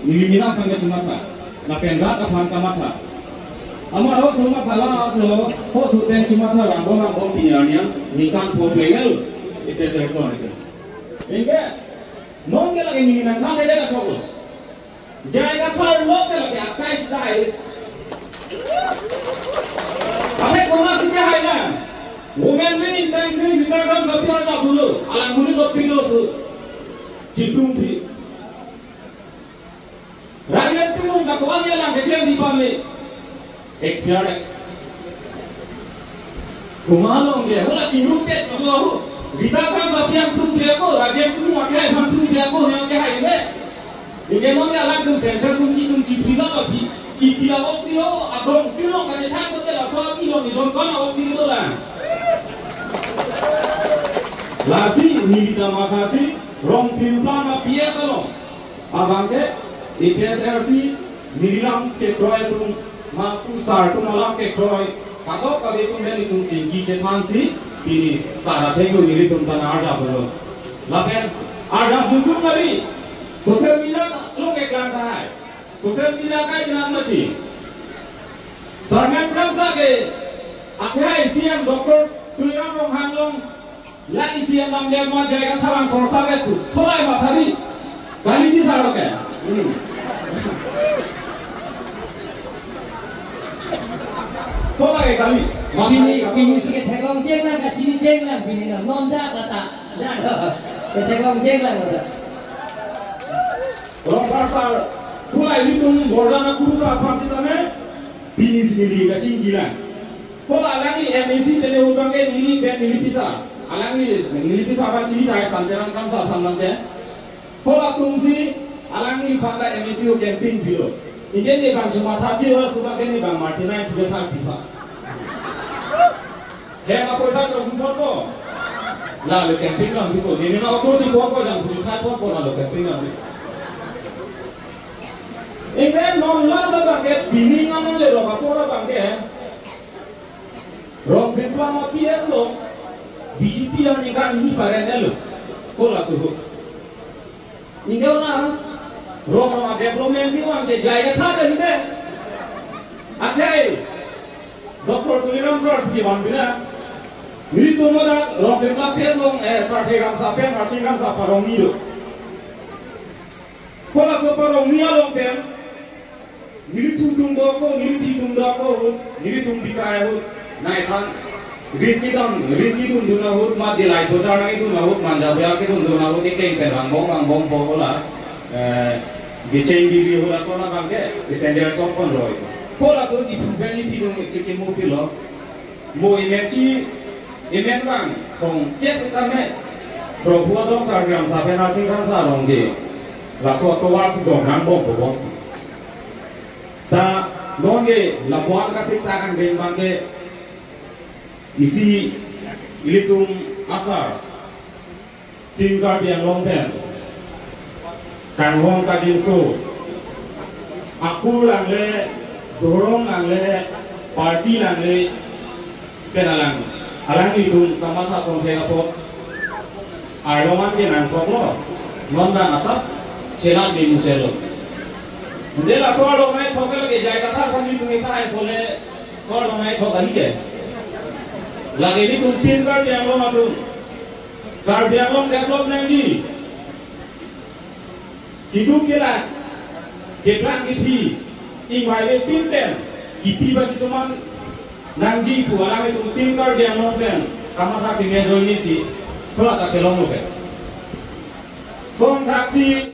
nilimina pangga chimata na penrat aphan kamata amar ho suma thala lo ho suten chimata rambong tinyarnya nikan po plegel ite serson ite inge nongge lagi nilimina kan ele ka choklo jaiga thar lok ke lagi akai sidai ame koma kite haila women in banking bikaram sapiar na bulu ala muni do pilo su jidung thi rakyat pinung na kawan dia lang ketiang di pami expired kumalong dia hola cindung pet aku kita kan sapiang pun dia ko rakyat pinung akai pun dia ko yang dia ini ini mau dia lang tung sensor tung cipila tapi dia oksio agong pinung kasih tak ko dia so kilo ni don kon oksio itu lah lasi ni kita makasih rong pimplan apa kalau abang ke IPSRC nirilam ke kroy tung maku sar tung malam ke kroy kato kage tung beli tung cingki cetansi ini sara tengu niri tung tanah arja bro lapen arja jujur kali sosial media lo ke kelanta hai sosial media kai jenang mati sarmen pramsa ke akhirnya isian dokter tuliran rong hanglong la isian nam dia mau jaga tharang sorsa ke tu tholai mathari kali di saro ke Tolak kali. Bini sikit thekong jeng lang, kacini jeng lang, bini na nonda kata, dah, thekong jeng lang kata. Orang pasar, tolak hitung bordana kurusa pasti tame, bini sendiri kacing jiran. Tolak lagi MSC tene utang ke nili ben nili pisah, alang nili pisah kan ciri dah santeran kan sah pandang ke. Tolak tungsi, alang nili pandang MSC o camping bilo. Ini ni bang cuma thaci orang sebagai ni bang Martina yang tidak tahu pipa. Yang apa sahaja cukup apa? Lalu camping kan pipa. Ini nak aku cukup apa jam 7 apa lalu camping kan. Ini nongla sebagai bini ngamen le roka pora bangke. Rong pipa mati es lo. BJP yang nikah ini barangnya lo. Kola suhu. Ini orang Roma development ni wan de jaya tha de ne athai doktor tuliram sar si wan bina ni to mada rom de la pes long sa the gam sa pen har singam sa parong ni do kola so parong ni along pen ni tu tum do ko ni ti tum do ko ni tum bikai ho nai than rinki dum du na ho ma de lai bo jar na du na ho manja bya ke dum du na ho ke ke pen rang bong bo la Geceng diri hola sona bangke, isender sopon roy. Hola so di tubeni pidong ceke mo pilo, mo imechi imet bang, kong jet tame, propua dong sargram sapen asing kan sarong de, laso toar si dong nang bong. Ta donge lapuan kasih sakan ben bangke, isi ilitung asar, tingkar yang lompen. Kang Hong kadin so aku lang le dorong lang le party lang le penalang alang itu kamata tong kaya po aroman ke nang po lo nonda asap celat di muselo de la solo mai thok ke jai kata kon itu ngai kai pole solo mai thok ani ke lagi ni tum tin kar yang lo matu kar yang lo develop nang di hidup kita, kita kipi, ingwai pinten, kipi basi seman, nangji pu alam itu tingkar dia nopen, kamar tak tinggal ini si, kalau tak kelong nopen, kong taksi.